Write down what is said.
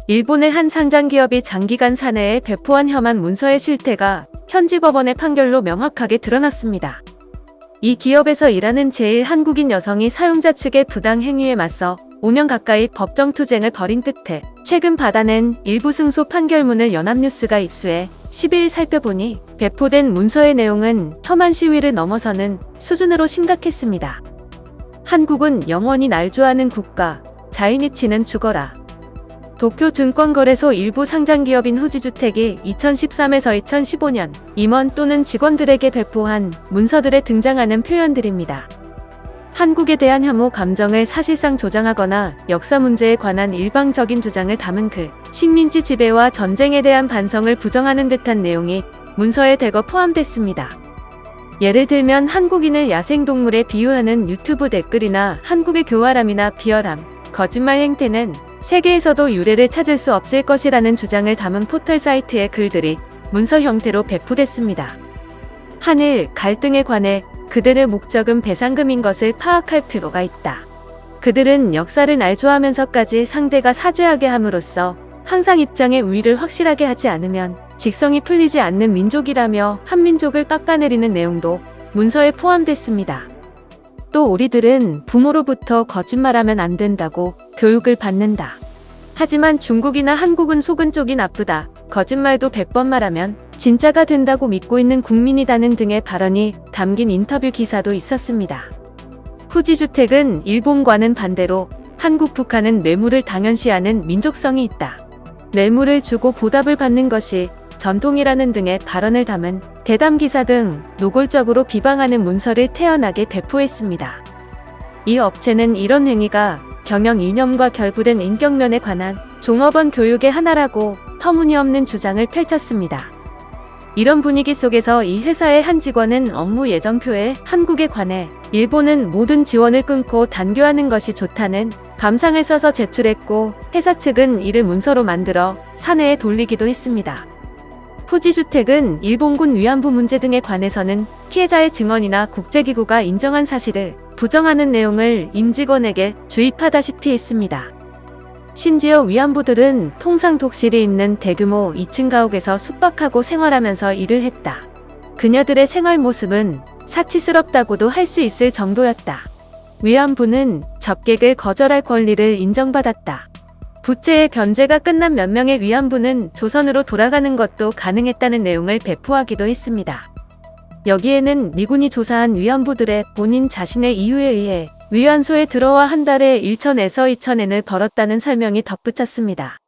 일본의 한 상장기업이 장기간 사내에 배포한 혐한 문서의 실태가 현지 법원의 판결로 명확하게 드러났습니다. 이 기업에서 일하는 제1한국인 여성이 사용자 측의 부당 행위에 맞서 5년 가까이 법정 투쟁을 벌인 끝에 최근 받아낸 일부 승소 판결문을 연합뉴스가 입수해 12일 살펴보니 배포된 문서의 내용은 혐한 시위를 넘어서는 수준으로 심각했습니다. 한국은 영원히 날 좋아하는 국가, 자이니치는 죽어라. 도쿄 증권거래소 일부 상장기업인 후지주택이 2013에서 2015년 임원 또는 직원들에게 배포한 문서들에 등장하는 표현들입니다. 한국에 대한 혐오 감정을 사실상 조장하거나 역사 문제에 관한 일방적인 주장을 담은 글, 식민지 지배와 전쟁에 대한 반성을 부정하는 듯한 내용이 문서에 대거 포함됐습니다. 예를 들면 한국인을 야생동물에 비유하는 유튜브 댓글이나 한국의 교활함이나 비열함, 거짓말 행태는 세계에서도 유례를 찾을 수 없을 것이라는 주장을 담은 포털 사이트의 글들이 문서 형태로 배포됐습니다. 한일 갈등에 관해 그들의 목적은 배상금인 것을 파악할 필요가 있다. 그들은 역사를 날조하면서까지 상대가 사죄하게 함으로써 항상 입장의 우위를 확실하게 하지 않으면 직성이 풀리지 않는 민족이라며 한민족을 깎아내리는 내용도 문서에 포함됐습니다. 또 우리들은 부모로부터 거짓말하면 안 된다고 교육을 받는다. 하지만 중국이나 한국은 속은 쪽이 나쁘다. 거짓말도 100번 말하면 진짜가 된다고 믿고 있는 국민이다는 등의 발언이 담긴 인터뷰 기사도 있었습니다. 후지주택은 일본과는 반대로 한국, 북한은 뇌물을 당연시하는 민족성이 있다. 뇌물을 주고 보답을 받는 것이 전통이라는 등의 발언을 담은 대담 기사 등 노골적으로 비방하는 문서를 태연하게 배포했습니다. 이 업체는 이런 행위가 경영 이념과 결부된 인격면에 관한 종업원 교육의 하나라고 터무니없는 주장을 펼쳤습니다. 이런 분위기 속에서 이 회사의 한 직원은 업무 예정표에 한국에 관해 일본은 모든 지원을 끊고 단교하는 것이 좋다는 감상을 써서 제출했고, 회사 측은 이를 문서로 만들어 사내에 돌리기도 했습니다. 후지주택은 일본군 위안부 문제 등에 관해서는 피해자의 증언이나 국제기구가 인정한 사실을 부정하는 내용을 임직원에게 주입하다시피 했습니다. 심지어 위안부들은 통상 독실이 있는 대규모 2층 가옥에서 숙박하고 생활하면서 일을 했다. 그녀들의 생활 모습은 사치스럽다고도 할 수 있을 정도였다. 위안부는 접객을 거절할 권리를 인정받았다. 부채의 변제가 끝난 몇 명의 위안부는 조선으로 돌아가는 것도 가능했다는 내용을 배포하기도 했습니다. 여기에는 미군이 조사한 위안부들의 본인 자신의 이유에 의해 위안소에 들어와 한 달에 1천에서 2천엔을 벌었다는 설명이 덧붙였습니다.